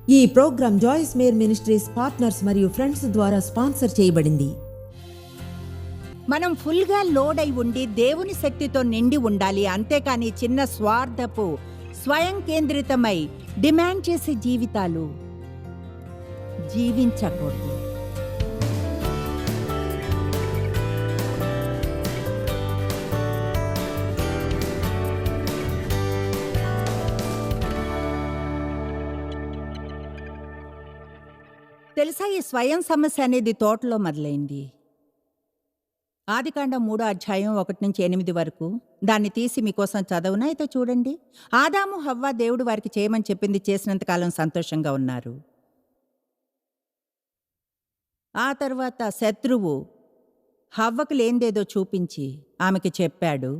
ఈ program Joyce Meyer ministries partners మరియు friends ద్వారా స్పాన్సర్ చేయబడింది. మనం ఫుల్గా లోడ్ అయి ఉండి దేవుని శక్తితో నిండి ఉండాలి. అంతేకాని చిన్న స్వార్థపు స్వయం కేంద్రితమై డిమాండ్ చేసే జీవితాలు జీవించకూడదు. తెలుసా, ఈ స్వయం సమస్య అనేది తోటలో మొదలైంది. ఆదికాండం 3:1-8 వరకు. దాన్ని తీసి మీకోసం చదవునా అయితే చూడండి. ఆదాము హవ్వ దేవుడు వారికి చేయమని చెప్పింది చేసినంతకాలం సంతోషంగా ఉన్నారు. ఆ తర్వాత శత్రువు హవ్వకు లేనిదేదో చూపించి ఆమెకి చెప్పాడు.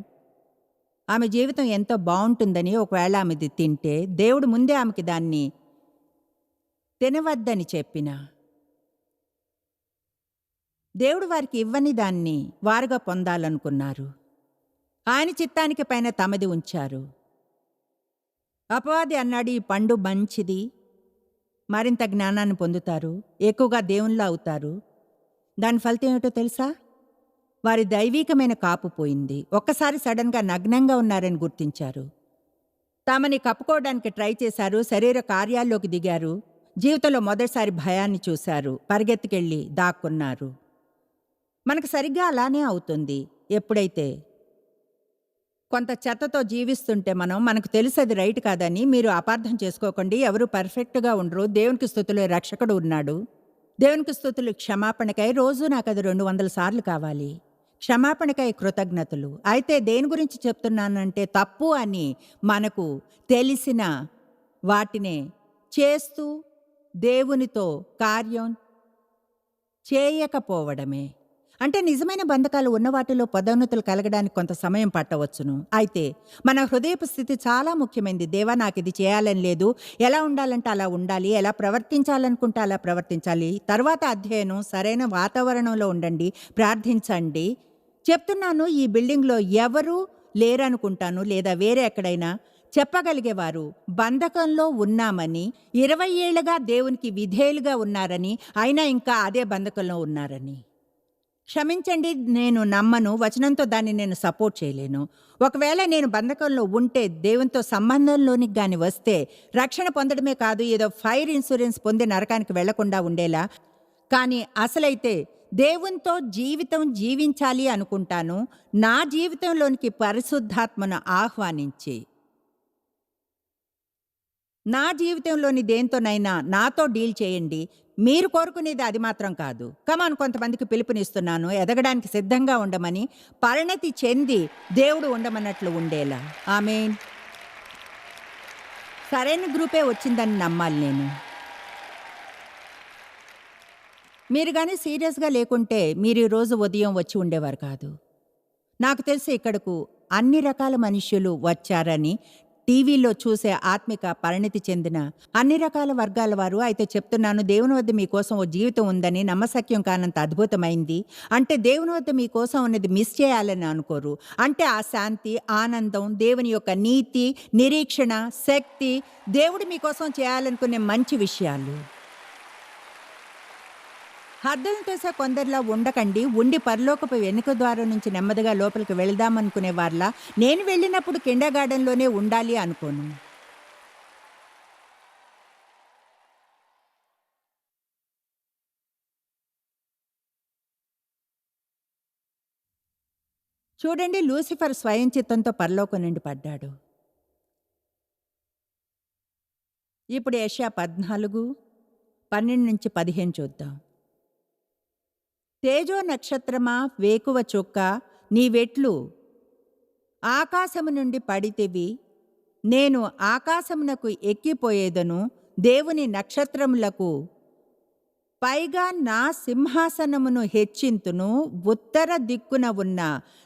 ఆమె జీవితం ఎంతో బాగుంటుందని, ఒకవేళ ఆమెది తింటే దేవుడు ముందే ఆమెకి దాన్ని తినవద్దని చెప్పిన దేవుడు వారికి ఇవ్వని దాన్ని వారుగా పొందాలనుకున్నారు. ఆయన చిత్తానికి పైన తమది ఉంచారు. అపవాది అన్నాడు, ఈ పండు మంచిది, మరింత జ్ఞానాన్ని పొందుతారు, ఎక్కువగా దేవునిలా అవుతారు. దాని ఫలితం ఏమిటో తెలుసా? వారి దైవీకమైన కాపు పోయింది. ఒక్కసారి సడన్గా నగ్నంగా ఉన్నారని గుర్తించారు. తమని కప్పుకోవడానికి ట్రై చేశారు. శరీర కార్యాల్లోకి దిగారు. జీవితంలో మొదటిసారి భయాన్ని చూశారు. పరిగెత్తుకెళ్ళి దాక్కున్నారు. మనకు సరిగ్గా అలానే అవుతుంది. ఎప్పుడైతే కొంత చెత్తతో జీవిస్తుంటే మనకు తెలిసేది రైట్ కాదని మీరు అపార్థం చేసుకోకండి. ఎవరు పర్ఫెక్ట్గా ఉండరు. దేవునికి స్తుతులు, రక్షకుడు ఉన్నాడు. దేవునికి స్తుతులు. క్షమాపణకై రోజు నాకు అది 200 సార్లు కావాలి. క్షమాపణకై కృతజ్ఞతలు. అయితే దేని గురించి చెప్తున్నానంటే, తప్పు అని మనకు తెలిసిన వాటినే చేస్తూ దేవునితో కార్యం చేయకపోవడమే. అంటే నిజమైన బంధకాలు ఉన్న వాటిలో పదోన్నతులు కలగడానికి కొంత సమయం పట్టవచ్చును. అయితే మన హృదయపు స్థితి చాలా ముఖ్యమైనది. దేవా, నాకు ఇది చేయాలని లేదు, ఎలా ఉండాలంటే అలా ఉండాలి, ఎలా ప్రవర్తించాలనుకుంటే అలా ప్రవర్తించాలి. తర్వాత అధ్యయనం, సరైన వాతావరణంలో ఉండండి, ప్రార్థించండి. చెప్తున్నాను, ఈ బిల్డింగ్లో ఎవరూ లేరనుకుంటాను, లేదా వేరే ఎక్కడైనా చెప్పగలిగేవారు బంధకంలో ఉన్నామని, 20 ఏళ్లుగా దేవునికి విధేయులుగా ఉన్నారని, అయినా ఇంకా అదే బంధకంలో ఉన్నారని. క్షమించండి, నేను నమ్మను. వచనంతో దాన్ని నేను సపోర్ట్ చేయలేను. ఒకవేళ నేను బంధకంలో ఉంటే, దేవునితో సంబంధంలోనికి గాని వస్తే, రక్షణ పొందడమే కాదు, ఏదో ఫైర్ ఇన్సూరెన్స్ పొంది నరకానికి వెళ్లకుండా ఉండేలా. కానీ అసలైతే దేవునితో జీవితం జీవించాలి అనుకుంటాను. నా జీవితంలోనికి పరిశుద్ధాత్మను ఆహ్వానించి, నా జీవితంలోని దేంతోనైనా నాతో డీల్ చేయండి. మీరు కోరుకునేది అది మాత్రం కాదు. కమాన్, కొంతమందికి పిలుపునిస్తున్నాను, ఎదగడానికి సిద్ధంగా ఉండమని, పరిణతి చెంది దేవుడు ఉండమన్నట్లు ఉండేలా. ఆమేన్. సరైన గ్రూపే వచ్చిందని నమ్మాలి నేను. మీరు కానీ సీరియస్గా లేకుంటే మీరు ఈరోజు ఉదయం వచ్చి ఉండేవారు కాదు. నాకు తెలిసి ఇక్కడకు అన్ని రకాల మనుష్యులు వచ్చారని టీవీలో చూసే ఆత్మిక పరిణతి చెందిన అన్ని రకాల వర్గాల వారు. అయితే చెప్తున్నాను, దేవుని వద్ద మీకోసం ఓ జీవితం ఉందని, నమ్మశక్యం కానంత అద్భుతమైంది. అంటే దేవుని వద్ద మీకోసం ఉన్నది మిస్ చేయాలని అనుకోరు. అంటే ఆ శాంతి, ఆనందం, దేవుని యొక్క నీతి, నిరీక్షణ, శక్తి, దేవుడు మీకోసం చేయాలనుకునే మంచి విషయాలు. హద్దులు చేసే కొందరిలా ఉండకండి. ఉండి పరలోకపు వెనుక ద్వారం నుంచి నెమ్మదిగా లోపలికి వెళదామనుకునే వారిలా. నేను వెళ్ళినప్పుడు కిండర్గార్డెన్లోనే ఉండాలి అనుకోను. చూడండి, లూసిఫర్ స్వయం చిత్తంతో పరలోకం నుండి పడ్డాడు. ఇప్పుడు యెషయా 14:12-15 చూద్దాం. తేజో నక్షత్రమా, వేకువ చుక్క, నీవెట్లు ఆకాశము నుండి పడితివి. నేను ఆకాశమునకు ఎక్కిపోయేదను, దేవుని నక్షత్రములకు పైగా నా సింహాసనమును హెచ్చింతును. ఉత్తర దిక్కున ఉన్న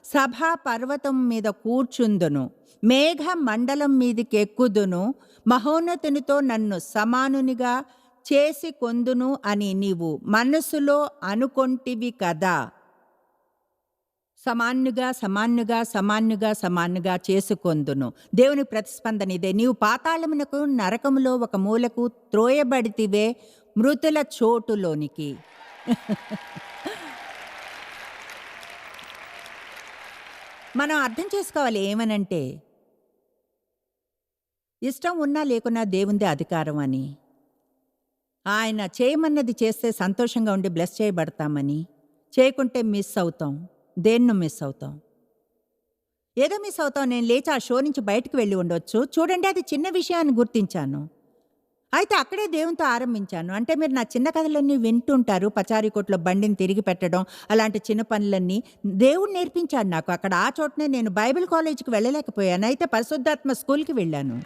సభా పర్వతం మీద కూర్చుందును, మేఘ మండలం మీదికెక్కుదును. మహోన్నతునితో నన్ను సమానునిగా చేసి కొందును అని నీవు మనసులో అనుకొంటివి కదా. సమాన్యుగా చేసుకొందును. దేవుని ప్రతిస్పందన ఇదే. నీవు పాతాళమునకు నరకములో ఒక మూలకు త్రోయబడితివే మృతుల చోటులోనికి. మనం అర్థం చేసుకోవాలి ఏమనంటే, ఇష్టం ఉన్నా లేకున్నా దేవుందే అధికారం అని, ఆయన చేయమన్నది చేస్తే సంతోషంగా ఉండి బ్లెస్ చేయబడతామని, చేయకుంటే మిస్ అవుతాం. దేన్నో మిస్ అవుతాం. ఏదో మిస్ అవుతాం. నేను లేచి ఆ షో నుంచి బయటకు వెళ్ళి ఉండొచ్చు. చూడండి, అది చిన్న విషయాన్ని గుర్తించాను. అయితే అక్కడే దేవునితో ఆరంభించాను. అంటే మీరు నా చిన్న కథలన్నీ వింటుంటారు. పచారీ కొట్లో బండిని తిరిగి పెట్టడం, అలాంటి చిన్న పనులన్నీ దేవుడు నేర్పించాడు నాకు. అక్కడ ఆ చోటనే నేను బైబిల్ కాలేజీకి వెళ్ళలేకపోయాను. అయితే పరిశుద్ధాత్మ స్కూల్కి వెళ్ళాను.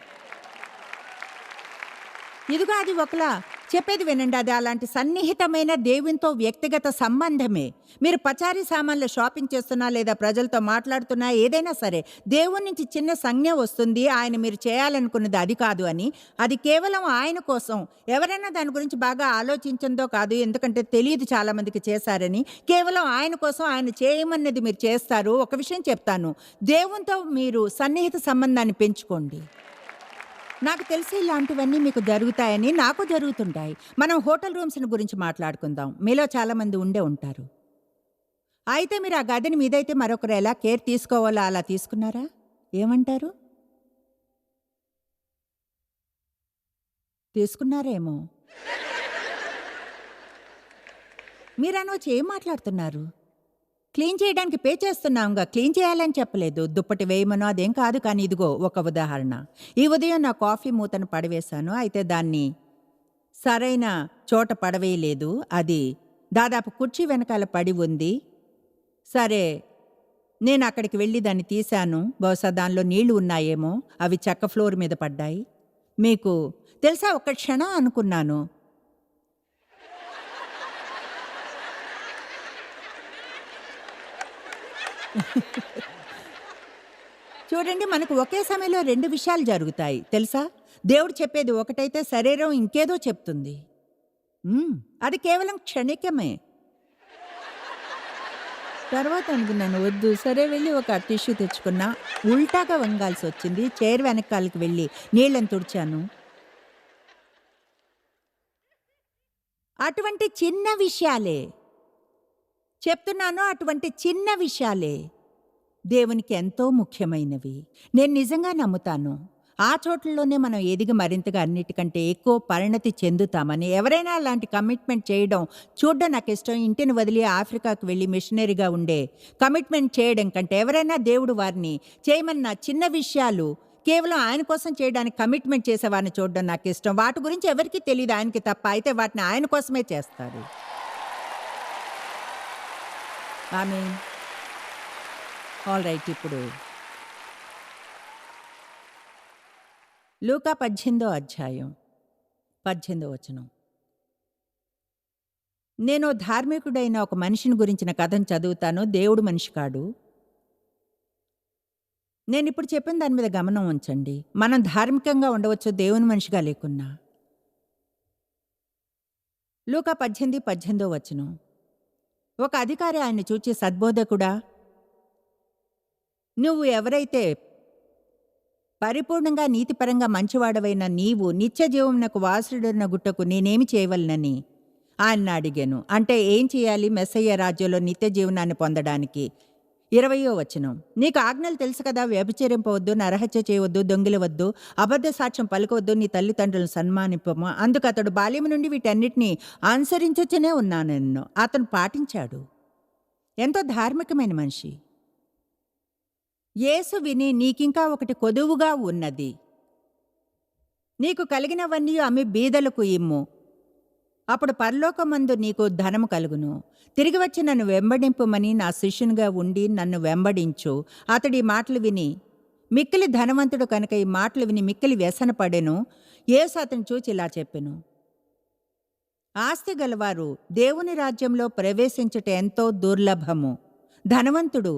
ఇదిగో అది ఒకలా చెప్పేది వినండి. అది అలాంటి సన్నిహితమైన దేవునితో వ్యక్తిగత సంబంధమే. మీరు పచారీ సామాన్లు షాపింగ్ చేస్తున్నా లేదా ప్రజలతో మాట్లాడుతున్నా ఏదైనా సరే, దేవుని నుంచి చిన్న సంజ్ఞ వస్తుంది. ఆయన మీరు చేయాలనుకున్నది అది కాదు అని. అది కేవలం ఆయన కోసం. ఎవరైనా దాని గురించి బాగా ఆలోచించిందో కాదు, ఎందుకంటే తెలియదు చాలామందికి చేశారని. కేవలం ఆయన కోసం, ఆయన చేయమన్నది మీరు చేస్తారు. ఒక విషయం చెప్తాను, దేవునితో మీరు సన్నిహిత సంబంధాన్ని పెంచుకోండి. నాకు తెలిసి ఇలాంటివన్నీ మీకు జరుగుతాయని, నాకు జరుగుతుంటాయి. మనం హోటల్ రూమ్స్ని గురించి మాట్లాడుకుందాం. మీలో చాలామంది ఉండే ఉంటారు. అయితే మీరు ఆ గదిని మీదైతే మరొకరు ఎలా కేర్ తీసుకోవాలో అలా తీసుకున్నారా? ఏమంటారు? తీసుకున్నారేమో. మీరనొచ్చి ఏం మాట్లాడుతున్నారు? క్లీన్ చేయడానికి పే చేస్తున్నాంగా, క్లీన్ చేయాలని చెప్పలేదు. దుప్పటి వేయమనో అదేం కాదు. కానీ ఇదిగో ఒక ఉదాహరణ. ఈ ఉదయం నా కాఫీ మూతను పడవేశాను. అయితే దాన్ని సరైన చోట పడవేయలేదు. అది దాదాపు కుర్చీ వెనకాల పడి ఉంది. సరే, నేను అక్కడికి వెళ్ళి దాన్ని తీశాను. బహుశా దానిలో నీళ్లు ఉన్నాయేమో. అవి చెక్క ఫ్లోర్ మీద పడ్డాయి. మీకు తెలుసా, ఒక్క క్షణం అనుకున్నాను, చూడండి, మనకు ఒకే సమయంలో రెండు విషయాలు జరుగుతాయి తెలుసా. దేవుడు చెప్పేది ఒకటైతే శరీరం ఇంకేదో చెప్తుంది. అది కేవలం క్షణికమే. తర్వాత అనుకున్నాను, వద్దు. సరే, వెళ్ళి ఒక టిష్యూ తెచ్చుకున్నా. ఉల్టాగా వంగాల్సి వచ్చింది. చైర్ వెనకాలకి వెళ్ళి నీళ్ళని తుడిచాను. అటువంటి చిన్న విషయాలే చెప్తున్నాను. అటువంటి చిన్న విషయాలే దేవునికి ఎంతో ముఖ్యమైనవి. నేను నిజంగా నమ్ముతాను. ఆ చోట్లలోనే మనం ఎదిగి మరింతగా అన్నిటికంటే ఎక్కువ పరిణతి చెందుతామని. ఎవరైనా అలాంటి కమిట్మెంట్ చేయడం చూడడం నాకు ఇష్టం. ఇంటిని వదిలి ఆఫ్రికాకు వెళ్ళి మిషనరీగా ఉండే కమిట్మెంట్ చేయడం కంటే, ఎవరైనా దేవుడు వారిని చేయమన్న చిన్న విషయాలు కేవలం ఆయన కోసం చేయడానికి కమిట్మెంట్ చేసేవారిని చూడడం నాకు ఇష్టం. వాటి గురించి ఎవరికీ తెలియదు, ఆయనకి తప్ప. అయితే వాటిని ఆయన కోసమే చేస్తారు. ఆమేన్. All right. ఇప్పుడు లూకా 18వ అధ్యాయం 18వ వచనం. నేను ధార్మికుడైన ఒక మనిషిని గురించిన కథను చదువుతాను. దేవుడు మనిషి కాడు. నేను ఇప్పుడు చెప్పిన దాని మీద గమనం ఉంచండి. మనం ధార్మికంగా ఉండవచ్చు దేవుని మనిషిగా లేకున్నా. లూకా 18:18 వచనం. ఒక అధికారి ఆయన్ని చూచి, సద్బోధకుడా, నువ్వు ఎవరైతే పరిపూర్ణంగా నీతిపరంగా మంచివాడవైన నీవు నిత్య జీవమునకు వారసుడైన గుట్టకు నేనేమి చేయవలనని ఆయన అడిగాను. అంటే ఏం చేయాలి మెస్సయ్య రాజ్యంలో నిత్య జీవనాన్ని పొందడానికి? 20వ వచనం. నీకు ఆజ్ఞలు తెలుసు కదా, వ్యభిచరింపవద్దు, నరహత్య చేయవద్దు, దొంగిలవద్దు, అబద్ధ సాక్ష్యం పలకవద్దు, నీ తల్లిదండ్రులను సన్మానింపము. అందుకు అతడు బాల్యం నుండి వీటన్నిటినీ అనుసరించొచ్చునే ఉన్నానెన్నో. అతను పాటించాడు. ఎంతో ధార్మికమైన మనిషి. యేసు విని, నీకింకా ఒకటి కొదువుగా ఉన్నది. నీకు కలిగినవన్నీ అమ్మి బీదలకు ఇమ్ము, అప్పుడు పరలోకమందు నీకు ధనము కలుగును. తిరిగి వచ్చి నన్ను వెంబడింపుమని నా శిష్యునిగా ఉండి నన్ను వెంబడించు. అతడి మాటలు విని మిక్కిలి ధనవంతుడు కనుక ఈ మాటలు విని మిక్కిలి వ్యసనపడెను. యేసు అతను చూచి ఇలా చెప్పెను, ఆస్తి గలవారు దేవుని రాజ్యంలో ప్రవేశించుట ఎంతో దుర్లభము. ధనవంతుడు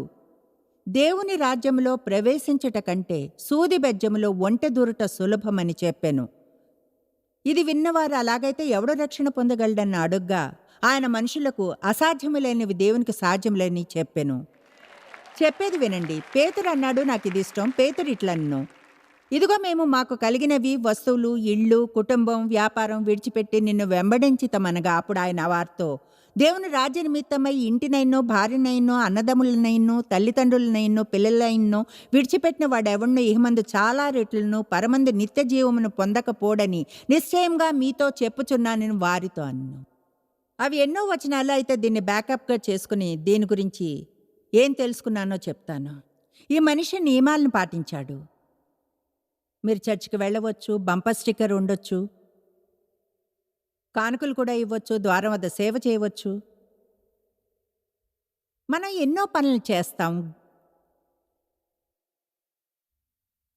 దేవుని రాజ్యంలో ప్రవేశించుట కంటే సూది బెజ్జములో ఒంటె దూరుట సులభమని చెప్పెను. ఇది విన్నవారు, అలాగైతే ఎవడు రక్షణ పొందగలడన్న అడుగ్గా ఆయన మనుషులకు అసాధ్యములైనవి దేవునికి సాధ్యములని చెప్పెను. చెప్పేది వినండి. పేతురు అన్నాడు, నాకిది ఇష్టం. పేతురు ఇట్లన్ను, ఇదిగో మేము మాకు కలిగినవి వస్తువులు, ఇళ్ళు, కుటుంబం, వ్యాపారం విడిచిపెట్టి నిన్ను వెంబడించితమనగా, అప్పుడు ఆయన వారితో, దేవుని రాజ్య నిమిత్తమై ఇంటినైనో, భార్యనైనో, అన్నదమ్ములనైనో, తల్లిదండ్రులనైనో, పిల్లలైనో విడిచిపెట్టిన వాడెవడో ఇహమందు చాలా రెట్లను పరమందు నిత్య జీవమును పొందకపోడని నిశ్చయంగా మీతో చెప్పుచున్నానని వారితో అన్ను. అవి ఎన్నో వచనాలు. అయితే దీన్ని బ్యాకప్గా చేసుకుని దీని గురించి ఏం తెలుసుకున్నానో చెప్తాను. ఈ మనిషి నియమాలను పాటించాడు. మీరు చర్చికి వెళ్ళవచ్చు, బంపర్ స్టిక్కర్ ఉండొచ్చు, కానుకలు కూడా ఇవ్వచ్చు, ద్వారం వద్ద సేవ చేయవచ్చు. మనం ఎన్నో పనులు చేస్తాం.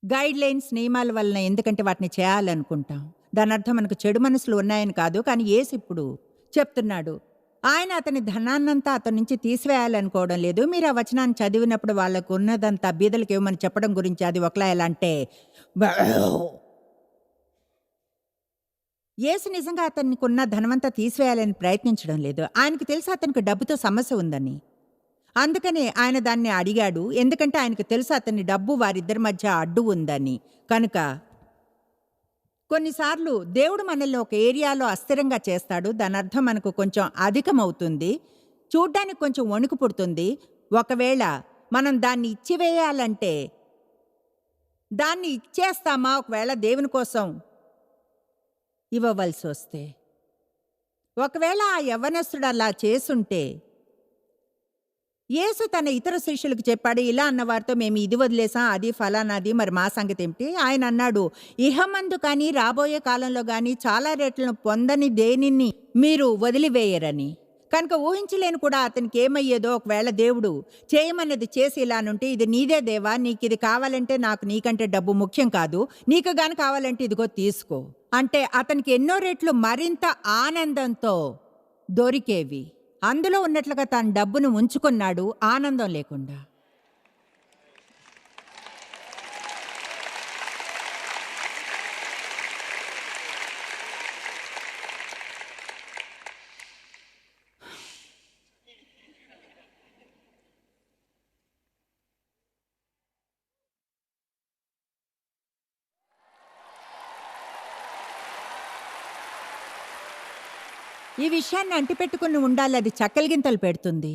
గైడ్ లైన్స్, నియమాల వలన, ఎందుకంటే వాటిని చేయాలనుకుంటాం. దాని అర్థం మనకు చెడు మనసులు ఉన్నాయని కాదు. కానీ యేసు ఇప్పుడు చెప్తున్నాడు, ఆయన అతని ధనాన్నంతా అతని నుంచి తీసివేయాలనుకోవడం లేదు. మీరు ఆ వచనాన్ని చదివినప్పుడు వాళ్ళకు ఉన్నదంతా బీదలకు ఇవ్వమని చెప్పడం గురించి అది ఒకలా ఎలా అంటే, యేసు నిజంగా అతనికి ఉన్న ధనమంతా తీసివేయాలని ప్రయత్నించడం లేదు. ఆయనకు తెలుసు అతనికి డబ్బుతో సమస్య ఉందని. అందుకనే ఆయన దాన్ని అడిగాడు. ఎందుకంటే ఆయనకు తెలుసు అతని డబ్బు వారిద్దరి మధ్య అడ్డు ఉందని. కనుక కొన్నిసార్లు దేవుడు మనల్ని ఒక ఏరియాలో అస్థిరంగా చేస్తాడు. దాని అర్థం మనకు కొంచెం అధికమవుతుంది, చూడ్డానికి కొంచెం వణుకు పుడుతుంది. ఒకవేళ మనం దాన్ని ఇచ్చివేయాలంటే దాన్ని ఇచ్చేస్తామా? ఒకవేళ దేవుని కోసం ఇవ్వవలసి వస్తే, ఒకవేళ ఆ యవ్వనస్తుడు అలా చేసుంటే, యేసు తన ఇతర శిష్యులకు చెప్పాడు, ఇలా అన్నవారితో, మేము ఇది వదిలేసాం, అది ఫలానాది, మరి మా సంగతి ఏమిటి? ఆయన అన్నాడు, ఇహమందు కానీ రాబోయే కాలంలో కానీ చాలా రేట్లను పొందని దేనిని మీరు వదిలివేయరని. కనుక ఊహించలేని కూడా అతనికి ఏమయ్యేదో. ఒకవేళ దేవుడు చేయమన్నది చేసి ఇలానుంటే, ఇది నీదే దేవా, నీకు ఇది కావాలంటే నాకు నీకంటే డబ్బు ముఖ్యం కాదు, నీకు గాని కావాలంటే ఇదిగో తీసుకో అంటే అతనికి ఎన్నో రెట్లు మరింత ఆనందంతో దొరికేవి. అందులో ఉన్నట్లుగా తన డబ్బును ఉంచుకున్నాడు, ఆనందం లేకుండా. ఈ విషయాన్ని అంటిపెట్టుకుని ఉండాలి. అది చక్కలిగింతలు పెడుతుంది.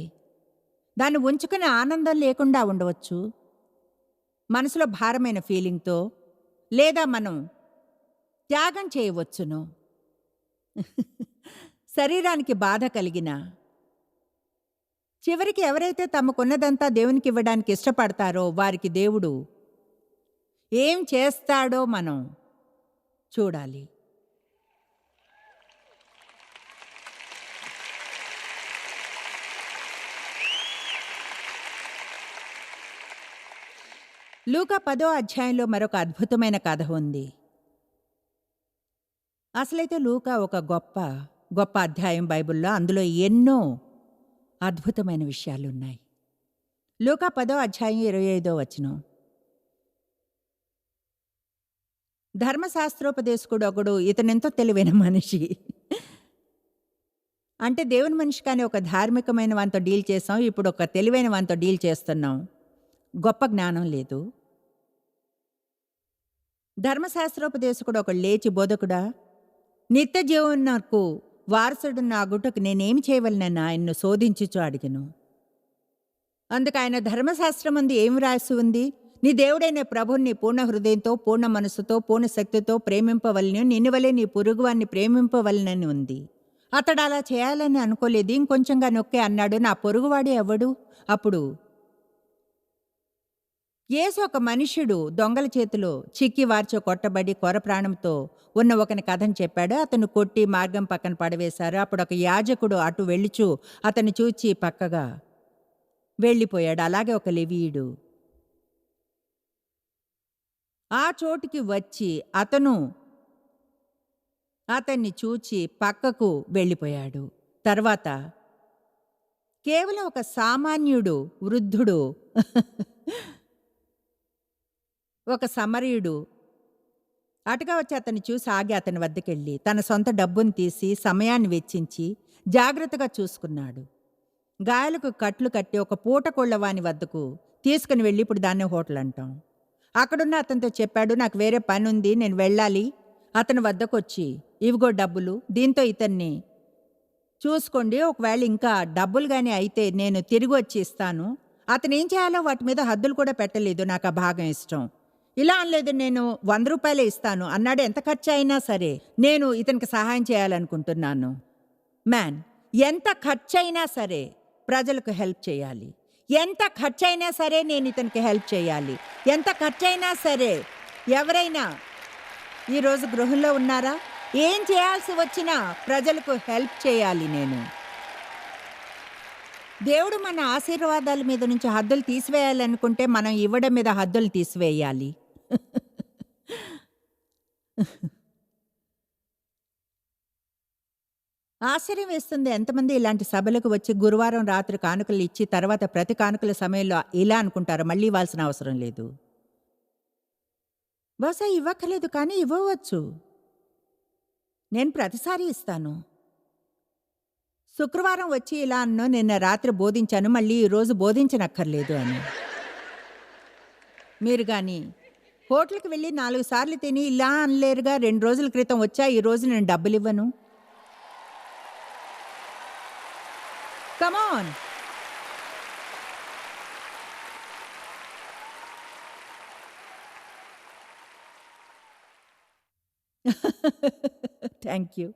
దాన్ని ఉంచుకునే ఆనందం లేకుండా ఉండవచ్చు, మనసులో భారమైన ఫీలింగ్తో, లేదా మనం త్యాగం చేయవచ్చును. శరీరానికి బాధ కలిగిన, చివరికి ఎవరైతే తమకున్నదంతా దేవునికి ఇవ్వడానికి ఇష్టపడతారో వారికి దేవుడు ఏం చేస్తాడో మనం చూడాలి. లూకా 10వ అధ్యాయంలో మరొక అద్భుతమైన కథ ఉంది. అసలైతే లూకా ఒక గొప్ప అధ్యాయం బైబిల్లో. అందులో ఎన్నో అద్భుతమైన విషయాలున్నాయి. లూకా 10వ అధ్యాయం 25వ వచనం. ధర్మశాస్త్రోపదేశకుడు ఒకడు, ఇతనెంతో తెలివైన మనిషి. అంటే దేవుని మనిషి కానీ ఒక ధార్మికమైన వానితో డీల్ చేసాం, ఇప్పుడు ఒక తెలివైన వానితో డీల్ చేస్తున్నాం. గొప్ప జ్ఞానం లేదు. ధర్మశాస్త్రోపదేశకుడు ఒకడు లేచి, బోధకుడా, నిత్య జీవనకు వారసుడున్న ఆ గుట్టకు నేనేమి చేయవలనని ఆయన్ను శోధించుచు అడిగను. అందుకు ఆయన, ధర్మశాస్త్రమందు ఏమి రాసి ఉంది? నీ దేవుడైన ప్రభుని నీ పూర్ణ హృదయంతో, పూర్ణ మనస్సుతో, పూర్ణ శక్తితో ప్రేమింపవలెను, నిన్ను వలె నీ పొరుగువాన్ని ప్రేమింపవలనని ఉంది. అతడు అలా చేయాలని అనుకోలేదు. ఇంకొంచెంగా నొక్కే అన్నాడు, నా పొరుగువాడు ఎవడు? అప్పుడు యేసు ఒక మనుష్యుడు దొంగల చేతిలో చిక్కి వార్చో కొట్టబడి కొర ప్రాణంతో ఉన్న ఒకని కథను చెప్పాడు. అతను కొట్టి మార్గం పక్కన పడవేశారు. అప్పుడు ఒక యాజకుడు అటు వెళ్ళుచు అతను చూచి పక్కగా వెళ్ళిపోయాడు. అలాగే ఒక లెవీయుడు ఆ చోటుకి వచ్చి అతన్ని చూచి పక్కకు వెళ్ళిపోయాడు. తర్వాత కేవలం ఒక సామాన్యుడు, వృద్ధుడు, ఒక సమరయుడు అటుగా వచ్చి అతన్ని చూసి ఆగి అతని వద్దకెళ్ళి తన సొంత డబ్బును తీసి సమయాన్ని వెచ్చించి జాగ్రత్తగా చూసుకున్నాడు. గాయాలకు కట్లు కట్టి ఒక పూట కొళ్ళవాని వద్దకు తీసుకుని వెళ్ళి ఇప్పుడు దాన్నే హోటల్ అంటాం. అక్కడున్న అతనితో చెప్పాడు, నాకు వేరే పని ఉంది, నేను వెళ్ళాలి. అతని వద్దకొచ్చి, ఇవిగో డబ్బులు, దీంతో ఇతన్ని చూసుకోండి, ఒకవేళ ఇంకా డబ్బులు గాని అయితే నేను తిరిగి వచ్చి ఇస్తాను. అతను ఏం చేయాలో వాటి మీద హద్దులు కూడా పెట్టలేదు. నాకు ఆ భాగం ఇష్టం. ఇలా అనలేదు, నేను 100 రూపాయలే ఇస్తాను అన్నాడు. ఎంత ఖర్చు అయినా సరే నేను ఇతనికి సహాయం చేయాలనుకుంటున్నాను. మ్యాన్, ఎంత ఖర్చైనా సరే ప్రజలకు హెల్ప్ చేయాలి. ఎంత ఖర్చైనా సరే నేను ఇతనికి హెల్ప్ చేయాలి. ఎంత ఖర్చైనా సరే. ఎవరైనా ఈరోజు గృహంలో ఉన్నారా? ఏం చేయాల్సి వచ్చినా ప్రజలకు హెల్ప్ చేయాలి నేను. దేవుడు మన ఆశీర్వాదాల మీద నుంచి హద్దులు తీసివేయాలనుకుంటే మనం ఇవ్వడం మీద హద్దులు తీసివేయాలి. ఆశ్చర్యం వేస్తుంది ఎంతమంది ఇలాంటి సభలకు వచ్చి గురువారం రాత్రి కానుకలు ఇచ్చి తర్వాత ప్రతి కానుకల సమయంలో ఇలా అనుకుంటారు, మళ్ళీ ఇవ్వాల్సిన అవసరం లేదు. బహుశా ఇవ్వక్కర్లేదు, కానీ ఇవ్వవచ్చు. నేను ప్రతిసారి ఇస్తాను. శుక్రవారం వచ్చి ఇలా అన్నో, నిన్న రాత్రి బోధించాను, మళ్ళీ ఈరోజు బోధించనక్కర్లేదు అని. మీరు కానీ హోటల్కి వెళ్ళి 4 సార్లు తిని ఇలా అనలేరుగా, 2 రోజుల క్రితం వచ్చా, ఈరోజు నేను డబ్బులు ఇవ్వను. కమాన్. Thank you.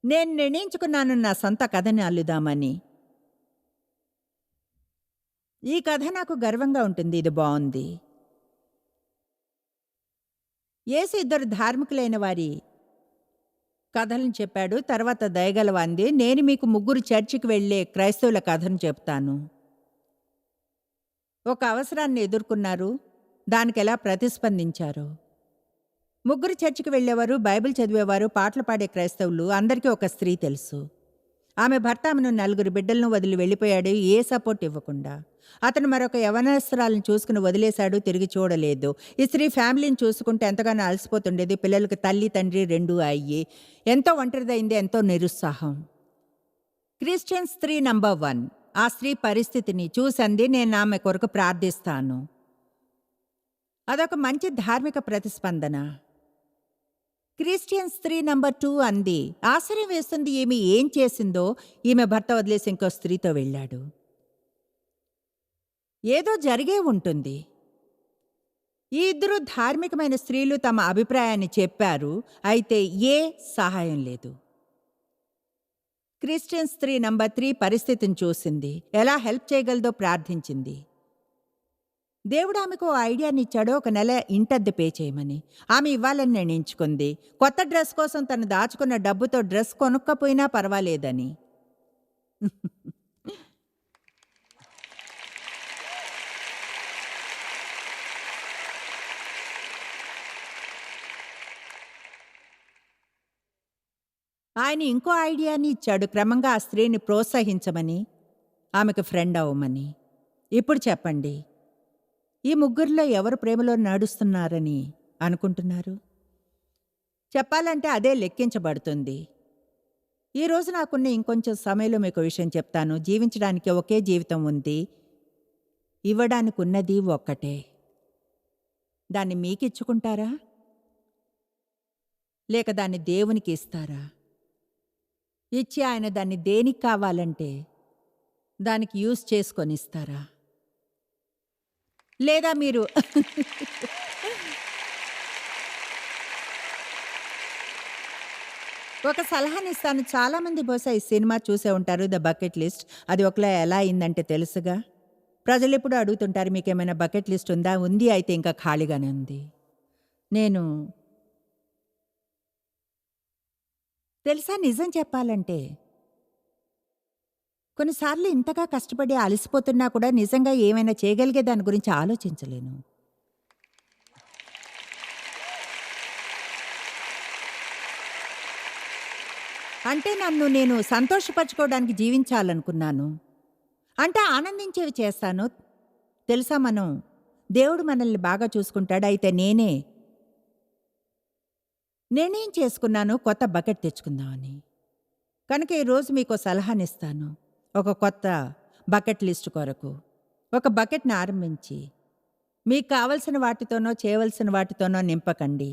నేను నిర్ణయించుకున్నాను నా సొంత కథని అల్లుదామని. ఈ కథ నాకు గర్వంగా ఉంటుంది. ఇది బాగుంది. యేసు 2 ధార్మికులైన వారి కథలను చెప్పాడు. తర్వాత దయగలవాంది. నేను మీకు 3 చర్చికి వెళ్ళే క్రైస్తవుల కథను చెప్తాను. ఒక అవసరాన్ని ఎదుర్కొన్నారు, దానికి ఎలా ప్రతిస్పందించారు. 3 చర్చికి వెళ్ళేవారు, బైబిల్ చదివేవారు, పాటలు పాడే క్రైస్తవులు. అందరికీ ఒక స్త్రీ తెలుసు. ఆమె భర్త ఆమెను 4 బిడ్డలను వదిలి వెళ్ళిపోయాడు, ఏ సపోర్ట్ ఇవ్వకుండా. అతను మరొక యవనస్తురాలను చూసుకుని వదిలేశాడు, తిరిగి చూడలేదు. ఈ స్త్రీ ఫ్యామిలీని చూసుకుంటే ఎంతగానో అలసిపోతుండేది. పిల్లలకు తల్లి తండ్రి 2 అయ్యి ఎంతో ఒంటరిదైంది, ఎంతో నిరుత్సాహం. క్రిస్టియన్ స్త్రీ నంబర్ 1 ఆ స్త్రీ పరిస్థితిని చూసంది, నేను ఆమె కొరకు ప్రార్థిస్తాను. అదొక మంచి ధార్మిక ప్రతిస్పందన. క్రిస్టియన్ స్త్రీ నంబర్ 2 అంది, ఆశ్చర్యం వేస్తుంది, ఈమె ఏం చేసిందో. ఈమె భర్త వదిలేసి ఇంకో స్త్రీతో వెళ్ళాడు. ఏదో జరిగే ఉంటుంది. ఈ 2 ధార్మికమైన స్త్రీలు తమ అభిప్రాయాన్ని చెప్పారు, అయితే ఏ సహాయం లేదు. క్రిస్టియన్ స్త్రీ నంబర్ 3 పరిస్థితిని చూసింది, ఎలా హెల్ప్ చేయగలదో ప్రార్థించింది. దేవుడు ఆమెకు ఓ ఐడియాని ఇచ్చాడు, 1 నెల ఇంటద్దె పే చేయమని. ఆమె ఇవ్వాలని నిర్ణయించుకుంది. కొత్త డ్రెస్ కోసం తను దాచుకున్న డబ్బుతో డ్రెస్ కొనుక్కపోయినా పర్వాలేదని. ఆయన ఇంకో ఐడియాని ఇచ్చాడు, క్రమంగా ఆ స్త్రీని ప్రోత్సహించమని, ఆమెకు ఫ్రెండ్ అవ్వమని. ఇప్పుడు చెప్పండి, ఈ 3లో ఎవరు ప్రేమలో నడుస్తున్నారని అనుకుంటున్నారు? చెప్పాలంటే అదే లెక్కించబడుతుంది. ఈరోజు నాకున్న ఇంకొంచెం సమయంలో మీకు విషయం చెప్తాను. జీవించడానికి ఒకే జీవితం ఉంది, ఇవ్వడానికి ఉన్నది ఒక్కటే. దాన్ని మీకిచ్చుకుంటారా, లేక దాన్ని దేవునికి ఇస్తారా? ఇచ్చి ఆయన దాన్ని దేనికి కావాలంటే దానికి యూజ్ చేసుకొని ఇస్తారా? లేదా మీరు ఒక సలహానిస్తాను. చాలామంది బహుశా ఈ సినిమా చూసే ఉంటారు, ద బకెట్ లిస్ట్. అది ఒకలా ఎలా అయిందంటే తెలుసుగా. ప్రజలు ఎప్పుడు అడుగుతుంటారు, మీకేమైనా బకెట్ లిస్ట్ ఉందా? ఉంది, అయితే ఇంకా ఖాళీగానే ఉంది. నేను తెలుసా, నిజం చెప్పాలంటే కొన్నిసార్లు ఇంతగా కష్టపడి అలసిపోతున్నా కూడా నిజంగా ఏమైనా చేయగలిగే దాని గురించి ఆలోచించలేను. అంటే నన్ను నేను సంతోషపరచుకోవడానికి జీవించాలనుకున్నాను. అంటే ఆనందించేవి చేస్తాను. తెలుసా, దేవుడు మనల్ని బాగా చూసుకుంటాడు. అయితే నేనేం చేసుకున్నాను, కొత్త బకెట్ తెచ్చుకుందామని. కనుక ఈరోజు మీకు సలహానిస్తాను, ఒక కొత్త బకెట్ లిస్ట్ కొరకు. ఒక బకెట్ని ఆరంభించి మీకు కావలసిన వాటితోనో చేయవలసిన వాటితోనో నింపకండి.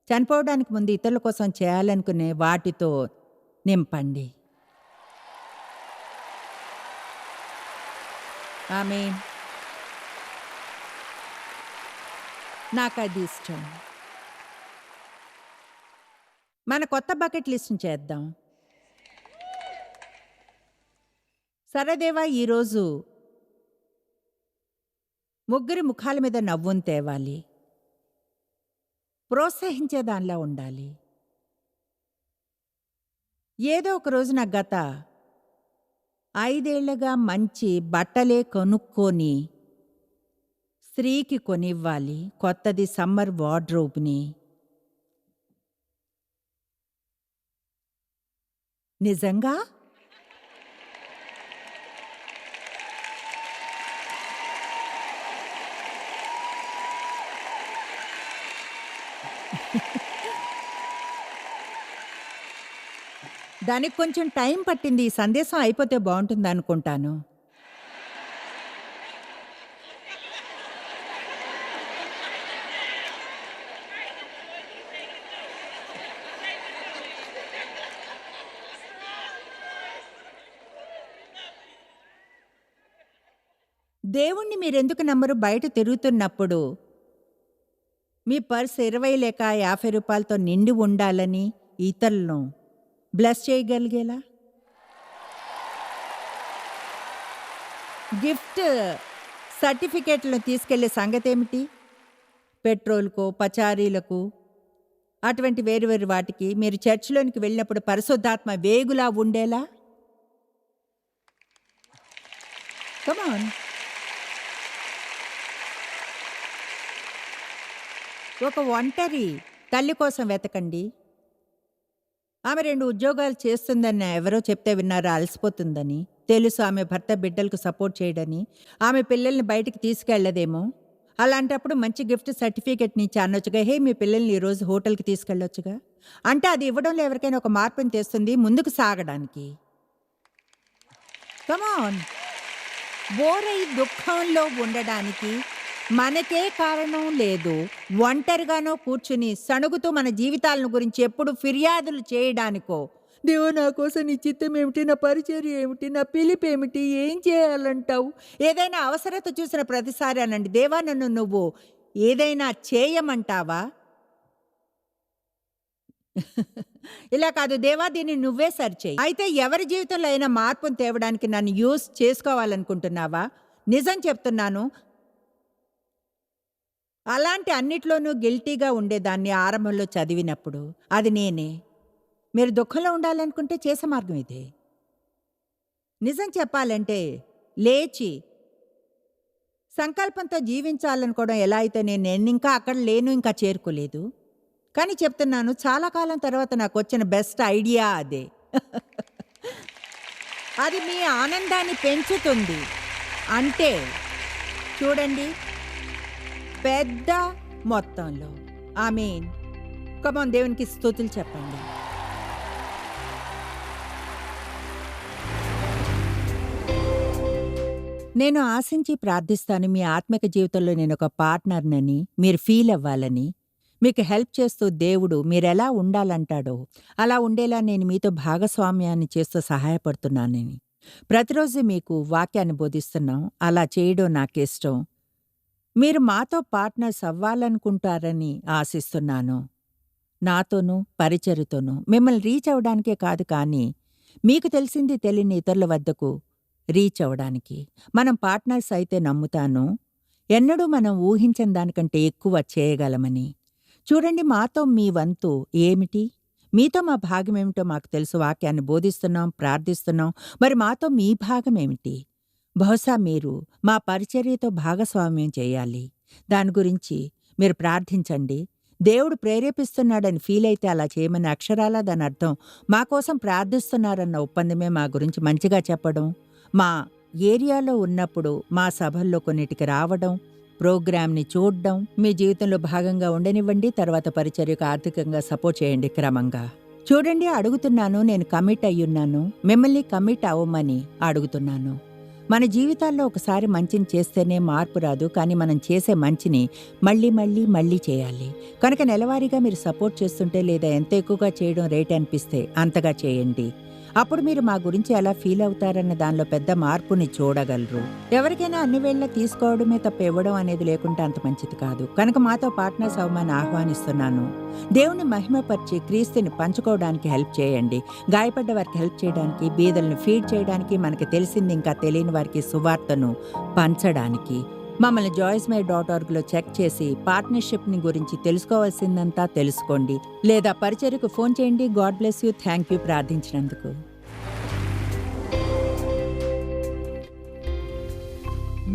చనిపోవడానికి ముందు ఇతరుల కోసం చేయాలనుకునే వాటితో నింపండి. ఆమేన్. నాకది ఇష్టం. మన కొత్త బకెట్ లిస్ట్ని చేద్దాం. సరదేవా, ఈరోజు ముగ్గురి ముఖాల మీద నవ్వును తేవాలి. ప్రోత్సహించే దానిలా ఉండాలి. ఏదో ఒక రోజున గత 5 ఏళ్లుగా మంచి బట్టలే కొనుక్కొని స్త్రీకి కొనివ్వాలి, కొత్తది సమ్మర్ వార్డ్రోబ్ని. నిజంగా? దానికి కొంచెం టైం పట్టింది. ఈ సందేశం అయిపోతే బాగుంటుంది అనుకుంటాను. దేవుణ్ణి మీరెందుకు నమ్మరు? బయట తిరుగుతున్నప్పుడు మీ పర్స్ 20 లేక 50 రూపాయలతో నిండి ఉండాలని ఇతరులను బ్లెస్ చేయగలిగేలా. గిఫ్ట్ సర్టిఫికేట్లను తీసుకెళ్లే సంగతి ఏమిటి? పెట్రోల్కో పచారీలకు అటువంటి వేరు వేరు వాటికి మీరు చర్చిలోనికి వెళ్ళినప్పుడు పరిశుద్ధాత్మ వేగులా ఉండేలా. కమాన్. ఒక ఒంటరి తల్లి కోసం వెతకండి. ఆమె 2 ఉద్యోగాలు చేస్తుందని ఎవరో చెప్తే విన్నారా? అలసిపోతుందని తెలుసు. ఆమె భర్త బిడ్డలకు సపోర్ట్ చేయడని. ఆమె పిల్లల్ని బయటికి తీసుకెళ్లదేమో. అలాంటప్పుడు మంచి గిఫ్ట్ సర్టిఫికేట్ని ఇచ్చి అనొచ్చుగా, హే మీ పిల్లల్ని ఈరోజు హోటల్కి తీసుకెళ్ళొచ్చుగా. అంటే అది ఇవ్వడంలో ఎవరికైనా ఒక మార్పుని తెస్తుంది ముందుకు సాగడానికి. కమాన్. బోరై దుఃఖంలో ఉండడానికి మనకే కారణం లేదు. ఒంటరిగానో కూర్చుని సణుగుతూ మన జీవితాలను గురించి ఎప్పుడు ఫిర్యాదులు చేయడానికో, దేవా నా కోసం నీ చిత్తం ఏమిటి, నా పరిచర్య ఏమిటి, నా పిలుపు ఏమిటి, ఏం చేయాలంటావు, ఏదైనా అవసరత చూసిన ప్రతిసారి అనండి, దేవా నన్ను నువ్వు ఏదైనా చేయమంటావా? ఇలా కాదు, దేవా దీన్ని నువ్వే సరిచేయి. అయితే ఎవరి జీవితంలో అయినా మార్పును తేవడానికి నన్ను యూజ్ చేసుకోవాలనుకుంటున్నావా? నిజం చెప్తున్నాను, అలాంటి అన్నిట్లోనూ గిల్టీగా ఉండేదాన్ని ఆరంభంలో చదివినప్పుడు. అది నేనే. మీరు దుఃఖంలో ఉండాలనుకుంటే చేసే మార్గం ఇదే. నిజం చెప్పాలంటే లేచి సంకల్పంతో జీవించాలనుకోవడం ఎలా అయితే నేను ఇంకా అక్కడ లేను, ఇంకా చేరుకోలేదు. కానీ చెప్తున్నాను, చాలా కాలం తర్వాత నాకు వచ్చిన బెస్ట్ ఐడియా అదే. అది మీ ఆనందాన్ని పెంచుతుంది. అంటే చూడండి, పెద్ద మొత్తంలో. ఆమేన్. కమాన్, దేవునికి స్తుతులు చెప్పండి. నేను ఆశించి ప్రార్థిస్తాను, మీ ఆత్మిక జీవితంలో నేను ఒక పార్ట్నర్నని మీరు ఫీల్ అవ్వాలని. మీకు హెల్ప్ చేస్తూ దేవుడు మీరెలా ఉండాలంటాడో అలా ఉండేలా నేను మీతో భాగస్వామ్యాన్ని చేస్తూ సహాయపడుతున్నానని. ప్రతిరోజు మీకు వాక్యాన్ని బోధిస్తున్నాం. అలా చేయడం నాకిష్టం. మీరు మాతో పార్ట్నర్స్ అవ్వాలనుకుంటారని ఆశిస్తున్నాను. నాతోనూ పరిచర్యతోనూ మిమ్మల్ని రీచ్ అవ్వడానికే కాదు, కానీ మీకు తెలిసింది తెలియని ఇతరుల వద్దకు రీచ్ అవ్వడానికి. మనం పార్ట్నర్స్ అయితే నమ్ముతాను, ఎన్నడూ మనం ఊహించని దానికంటే ఎక్కువ చేయగలమని. చూడండి, మాతో మీ వంతు ఏమిటి? మీతో మా భాగమేమిటో మాకు తెలుసు. వాక్యాన్ని బోధిస్తున్నాం, ప్రార్థిస్తున్నాం. మరి మాతో మీ భాగమేమిటి? బహుశా మీరు మా పరిచర్యతో భాగస్వామ్యం చేయాలి. దాని గురించి మీరు ప్రార్థించండి. దేవుడు ప్రేరేపిస్తున్నాడని ఫీల్ అయితే అలా చేయమని. అక్షరాలా దాని అర్థం మా కోసం ప్రార్థిస్తున్నారన్న ఒప్పందమే. మా గురించి మంచిగా చెప్పడం, మా ఏరియాలో ఉన్నప్పుడు మా సభల్లో కొన్నిటికి రావడం, ప్రోగ్రామ్ని చూడడం, మీ జీవితంలో భాగంగా ఉండనివ్వండి. తర్వాత పరిచర్యకు ఆర్థికంగా సపోర్ట్ చేయండి క్రమంగా. చూడండి, అడుగుతున్నాను, నేను కమిట్ అయ్యున్నాను. మిమ్మల్ని కమిట్ అవ్వమని అడుగుతున్నాను. మన జీవితాల్లో ఒకసారి మంచిని చేస్తేనే మార్పు రాదు, కానీ మనం చేసే మంచిని మళ్ళీ మళ్ళీ మళ్ళీ చేయాలి. కనుక నెలవారీగా మీరు సపోర్ట్ చేస్తుంటే లేదా ఎంత ఎక్కువగా చేయడం రేట్ అనిపిస్తే అంతగా చేయండి. అప్పుడు మీరు మా గురించి ఎలా ఫీల్ అవుతారన్న దానిలో పెద్ద మార్పుని చూడగలరు. ఎవరికైనా అన్ని వేళ తీసుకోవడమే తప్ప ఇవ్వడం అనేది లేకుంటే అంత మంచిది కాదు. కనుక మాతో పార్ట్నర్స్ అవ్వమని ఆహ్వానిస్తున్నాను. దేవుని మహిమపరిచి క్రీస్తుని పంచుకోవడానికి హెల్ప్ చేయండి. గాయపడ్డ వారికి హెల్ప్ చేయడానికి, బీదలను ఫీడ్ చేయడానికి, మనకి తెలిసింది ఇంకా తెలియని వారికి సువార్తను పంచడానికి. మమ్మల్ని joysmay.orgలో చెక్ చేసి పార్ట్నర్షిప్ని గురించి తెలుసుకోవాల్సిందంతా తెలుసుకోండి. లేదా పరిచర్యకు ఫోన్ చేయండి. God bless you. Thank you ప్రార్థించినందుకు.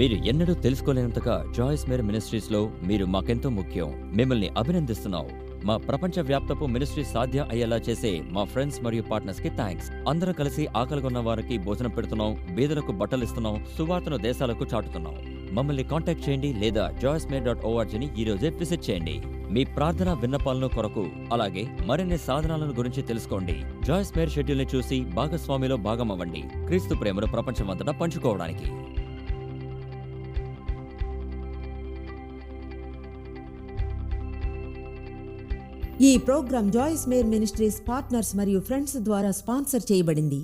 మీరు ఎన్నడూ తెలుసుకోలేనంతగా జాయిస్ మేర్ మినిస్ట్రీస్లో మీరు మాకెంతో ముఖ్యం. మిమ్మల్ని అభినందిస్తున్నాం. మా ప్రపంచ వ్యాప్తపు మినిస్ట్రీ సాధ్యం అయ్యేలా చేసే మా ఫ్రెండ్స్ మరియు పార్ట్నర్స్ కి థ్యాంక్స్. అందరం కలిసి ఆకలిగొన్న వారికి భోజనం పెడుతున్నాం, బీదలకు బట్టలు ఇస్తున్నాం, సువార్తను దేశాలకు చాటుతున్నాం. మమ్మల్ని కాంటాక్ట్ చేయండి లేదా joysmay.orgని ఈ రోజే విజిట్ చేయండి. మీ ప్రార్థన విన్నపాలను కొరకు అలాగే మరిన్ని సాధనాలను గురించి తెలుసుకోండి. జాయిస్ మేర్ షెడ్యూల్ని చూసి భాగస్వామిలో భాగమవ్వండి, క్రీస్తు ప్రేమను ప్రపంచమంతటా పంచుకోవడానికి. ఈ program Joyce Meyer ministries partners మరియు ఫ్రెండ్స్ ద్వారా స్పాన్సర్ చేయబడింది.